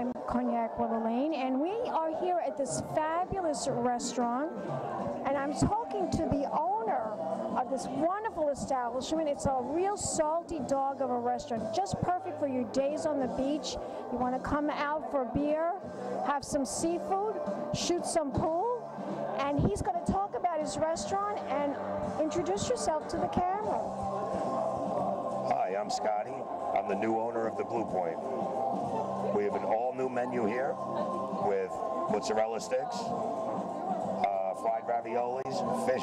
I'm Cognac Wellerlane, and we are here at this fabulous restaurant, and I'm talking to the owner of this wonderful establishment. It's a real salty dog of a restaurant, just perfect for your days on the beach. You want to come out for a beer, have some seafood, shoot some pool, and he's going to talk about his restaurant and introduce yourself to the camera. Hi, I'm Scotty. I'm the new owner of the Blue Point. We have an all-new menu here with mozzarella sticks, fried raviolis, fish,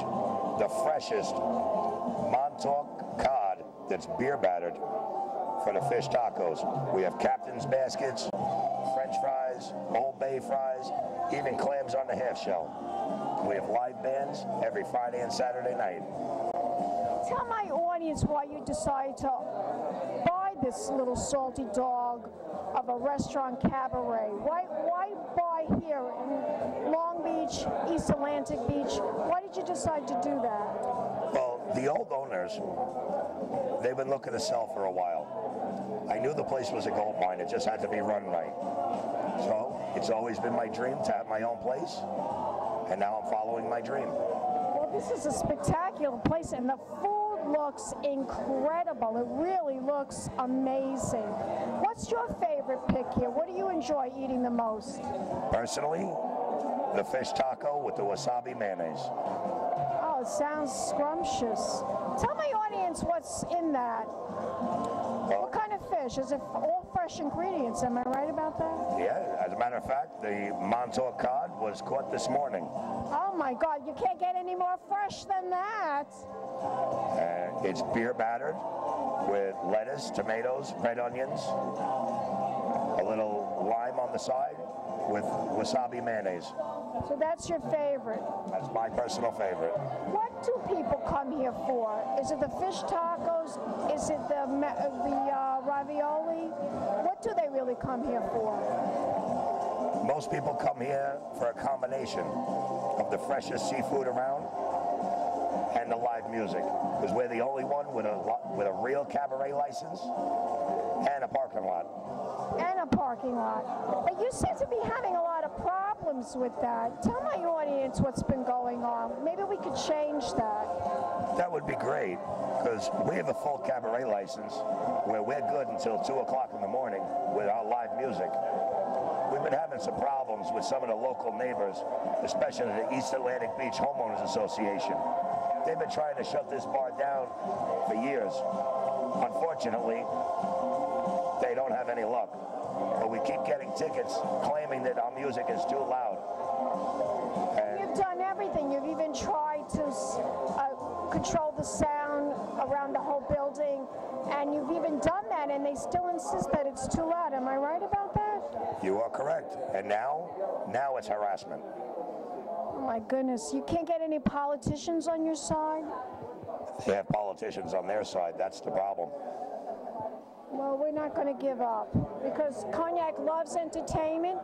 the freshest Montauk cod that's beer battered for the fish tacos. We have captain's baskets, French fries, Old Bay fries, even clams on the half shell. We have live bands every Friday and Saturday night. Tell my audience why you decided to buy this little salty dog of a restaurant cabaret. Why buy here in Long Beach, East Atlantic Beach? Why did you decide to do that? Well, the old owners, they've been looking to sell for a while. I knew the place was a gold mine. It just had to be run right. So it's always been my dream to have my own place, and now I'm following my dream. Well, this is a spectacular place, and the food looks incredible. It really looks amazing. What's your favorite pick here? What do you enjoy eating the most? Personally, the fish taco with the wasabi mayonnaise. Oh, it sounds scrumptious. Tell my audience what's in that. What kind of fish? Is it all fresh ingredients? Am I right about that? Yeah, as a matter of fact, the Montauk cod was caught this morning. Oh my God, you can't get any more fresh than that. It's beer battered with lettuce, tomatoes, red onions, a little lime on the side with wasabi mayonnaise. So that's your favorite? That's my personal favorite. What do people come here for? Is it the fish tacos? Is it the ravioli? What do they really come here for? Most people come here for a combination of the freshest seafood around and the live music, because we're the only one with a real cabaret license and a parking lot. And a parking lot. But you seem to be having a lot of problems with that. Tell my audience what's been going on. Maybe we could change that. That would be great, because we have a full cabaret license where we're good until 2 o'clock in the morning with our live music. We've been having some problems with some of the local neighbors, especially the East Atlantic Beach Homeowners Association. They've been trying to shut this bar down for years. Unfortunately, they don't have any luck. But we keep getting tickets claiming that our music is too loud. You've done everything. You've even tried to control the sound around the whole building, and you've even done that, and they still insist that it's too loud. Am I right about that? You are correct. And now it's harassment. Oh my goodness. You can't get any politicians on your side? They have politicians on their side. That's the problem. Well, we're not going to give up, because Cognac loves entertainment,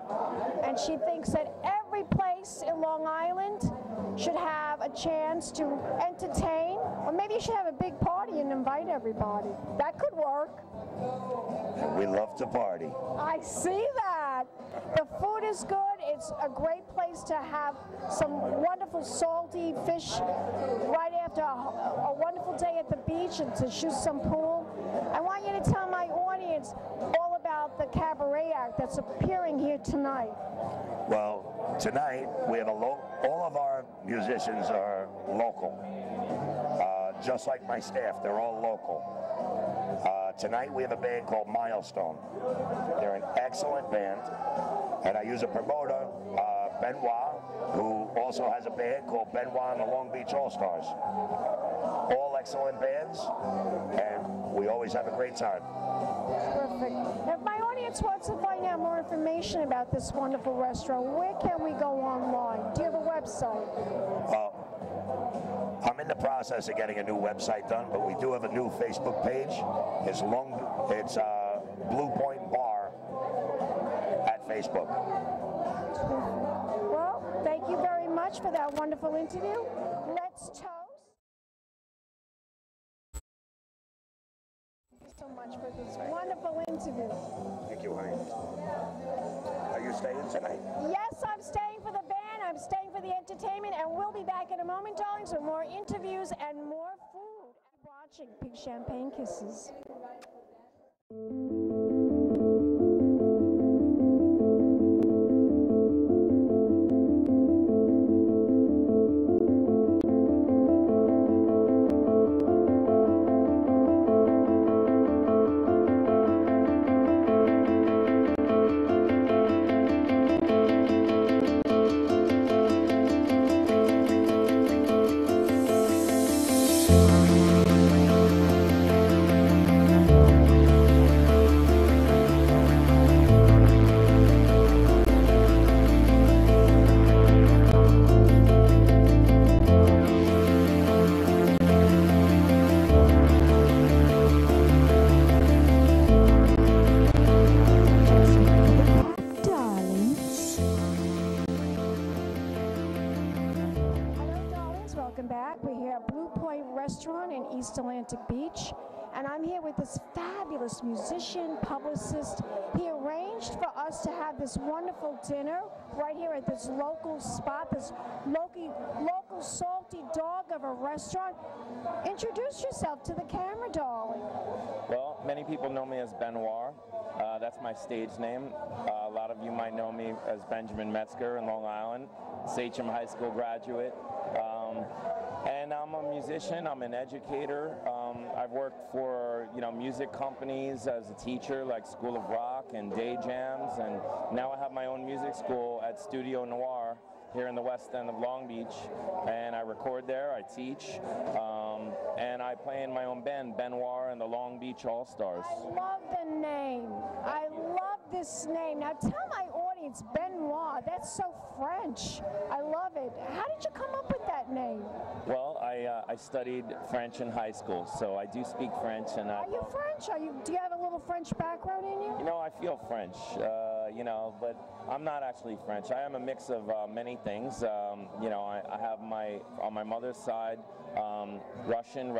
and she thinks that every place in Long Island should have a chance to entertain, or maybe you should have a big party and invite everybody. That could work. We love to party. I see that. The food is good. It's a great place to have some wonderful salty fish right after a wonderful day at the beach and to shoot some pool. I want you to tell my audience all about the cabaret act that's appearing here tonight. Well, tonight we have all of our musicians are local. Just like my staff, they're all local. Tonight we have a band called Milestone. They're an excellent band, and I use a promoter, Benoit, who also has a band called Benoit and the Long Beach All-Stars. All excellent bands, and we always have a great time. Perfect. If my audience wants to find out more information about this wonderful restaurant, where can we go online? Do you have a website? I'm in the process of getting a new website done, but we do have a new Facebook page. It's Blue Point Bar at Facebook. Well, thank you very much for that wonderful interview. Let's toast. Thank you so much for this wonderful interview. Thank you, honey. staying tonight? Yes, I'm staying for the band, I'm staying for the entertainment, and we'll be back in a moment, darlings, with more interviews and more food. Watching Pink Champagne Kisses. East Atlantic Beach, and I'm here with this fabulous musician, publicist. He arranged for us to have this wonderful dinner right here at this local spot, this local salty dog of a restaurant. Introduce yourself to the camera, darling. Well, many people know me as Benoit. That's my stage name. A lot of you might know me as Benjamin.Metzger in Long Island, Sachem High School graduate. And I'm a musician, I'm an educator. I've worked for, music companies as a teacher, like School of Rock and Day Jams, and now I have my own music school at Studio Noir here in the West End of Long Beach, and I record there, I teach, and I play in my own band, Benoit and the Long Beach All-Stars. I love the name. I love this name. Now tell my audience, Benoit, that's so French. I love it. How did you come up with that name? Well, I studied French in high school, so I do speak French. And Are you French? Do you have a little French background in you? I feel French, but I'm not actually French. I am a mix of many things. I have on my mother's side, Russian,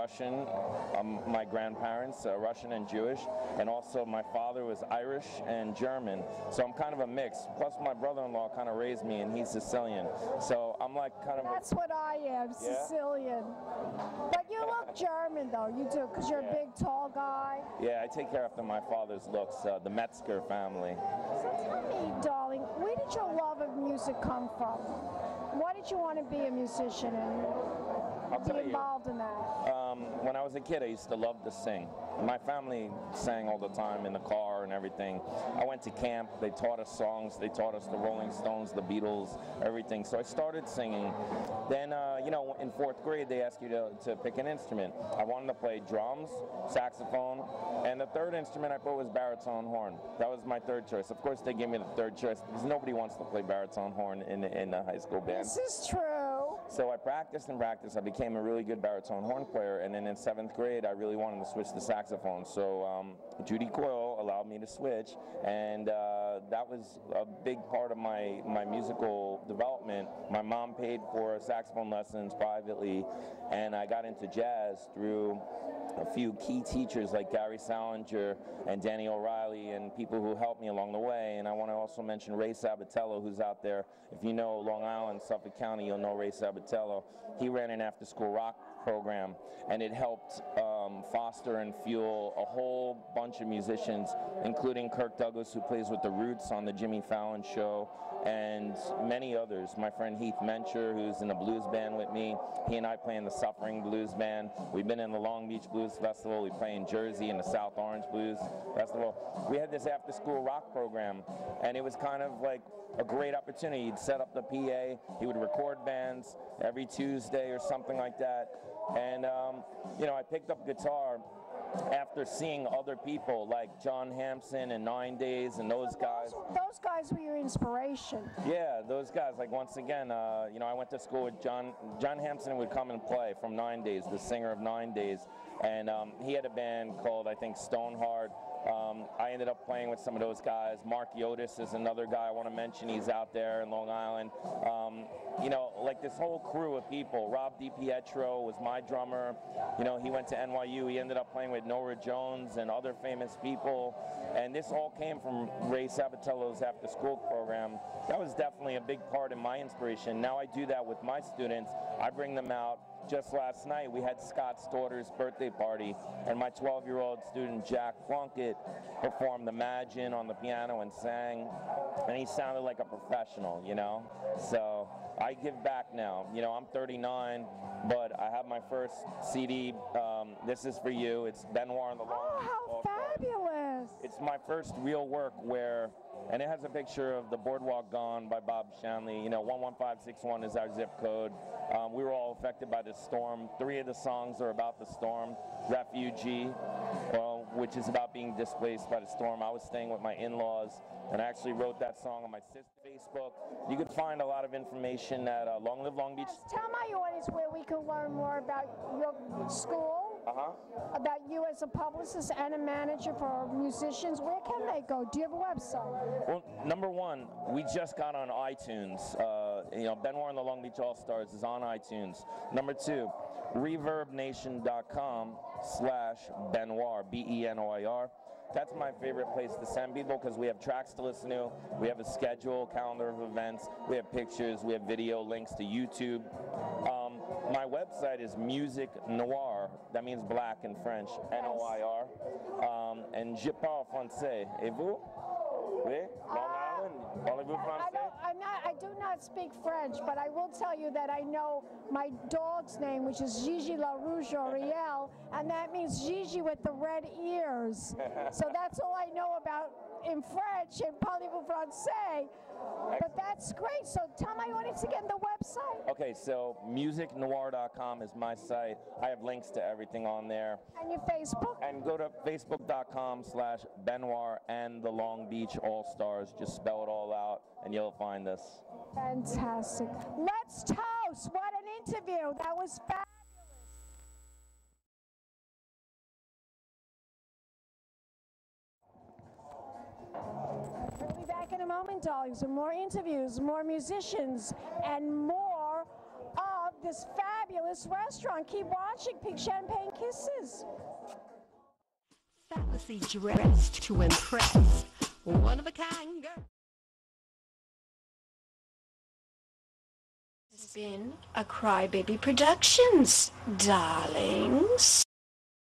my grandparents, Russian and Jewish, and also my father was Irish and German. So I'm kind of a mix. Plus my brother-in-law kind of raised me, and he's Sicilian. So I'm like kind of That's what I am, Sicilian. But you look German, though. You do, because you're a big, tall guy. Yeah, I take care after my father's looks, the Metzger family. So tell me, darling, where did your love of music come from? Why did you want to be a musician and be involved in that? When I was a kid, I used to love to sing. My family sang all the time in the car and everything. I went to camp. They taught us songs. They taught us the Rolling Stones, the Beatles, everything. So I started singing. Then, in 4th grade, they asked you to pick an instrument. I wanted to play drums, saxophone, and the third instrument I put was baritone horn. That was my third choice. Of course, they gave me the third choice because nobody wants to play baritone horn in a high school band. This is true. So I practiced and practiced. I became a really good baritone horn player, and then in 7th grade, I really wanted to switch to saxophone. So Judy Coyle allowed me to switch, and that was a big part of my musical development. My mom paid for saxophone lessons privately, and I got into jazz through a few key teachers like Gary Salinger and Danny O'Reilly and people who helped me along the way. And I want to also mention Ray Sabatello, who's out there. If you know Long Island, Suffolk County, you'll know Ray Sabatello. He ran an after-school rock program, and it helped foster and fuel a whole bunch of musicians, including Kirk Douglas, who plays with the Roots on the Jimmy Fallon Show, and many others. My friend Heath Mencher, who's in a blues band with me, he and I play in the Suffering Blues Band. We've been in the Long Beach Blues Festival. We play in Jersey in the South Orange Blues Festival. We had this after-school rock program, and it was kind of like a great opportunity. He'd set up the PA, he would record bands every Tuesday or something like that. And, I picked up guitar after seeing other people like John Hampson and 9 Days and those guys. Those guys were your inspiration. Yeah, those guys. Like, once again, I went to school with John Hampson would come and play from 9 Days, the singer of 9 Days. And he had a band called, I think, Stoneheart. I ended up playing with some of those guys. Mark Yotis is another guy I want to mention. He's out there in Long Island. You know, like this whole crew of people. Rob DiPietro was my drummer. You know, he went to NYU. He ended up playing with Nora Jones and other famous people. And this all came from Ray Sabatello's after school program. That was definitely a big part of my inspiration. Now I do that with my students. I bring them out. Just last night, we had Scott's daughter's birthday party, and my 12-year-old student, Jack Plunkett, performed Imagine on the piano and sang, and he sounded like a professional, you know? So I give back now. You know, I'm 39, but I have my first CD. This is for you. It's Benoit and the Long Beach Oh, how fabulous. It's my first real work where, and it has a picture of the Boardwalk Gone by Bob Shanley. You know, 11561 is our zip code. We were all affected by this storm. 3 of the songs are about the storm. Refugee, which is about being displaced by the storm. I was staying with my in-laws, and I actually wrote that song on my sister's Facebook. You can find a lot of information at Long Live Long Beach. Yes, tell my audience where we can learn more about your school, about you as a publicist and a manager for musicians. Where can they go? Do you have a website? Well, number one, we just got on iTunes. You know, Benoit and the Long Beach All-Stars is on iTunes. Number two, ReverbNation.com/Benoit, B-E-N-O-I-R. That's my favorite place to send people because we have tracks to listen to, we have a schedule, calendar of events, we have pictures, we have video links to YouTube. My website is Music Noir, that means black in French, N-O-I-R, and je parle français. Et vous? Oui? Long Island? Parlez-vous français? I do not speak French, but I will tell you that I know my dog's name, which is Gigi La Rouge Oriel, and that means Gigi with the red ears. So that's all I know about in French and parlez-vous français. But that's great. So tell my audience again the website. Okay, so musicnoir.com is my site. I have links to everything on there. And your Facebook? And go to facebook.com/Benoit and the Long Beach All-Stars. Just spell it all out and you'll find us. Fantastic. Let's toast. What an interview. That was fabulous. We'll be back in a moment, darlings, with more interviews, more musicians, and more of this fabulous restaurant. Keep watching Pink Champagne Kisses. Fabulously dressed to impress. One of a kind girl. This has been a Crybaby Productions, darlings.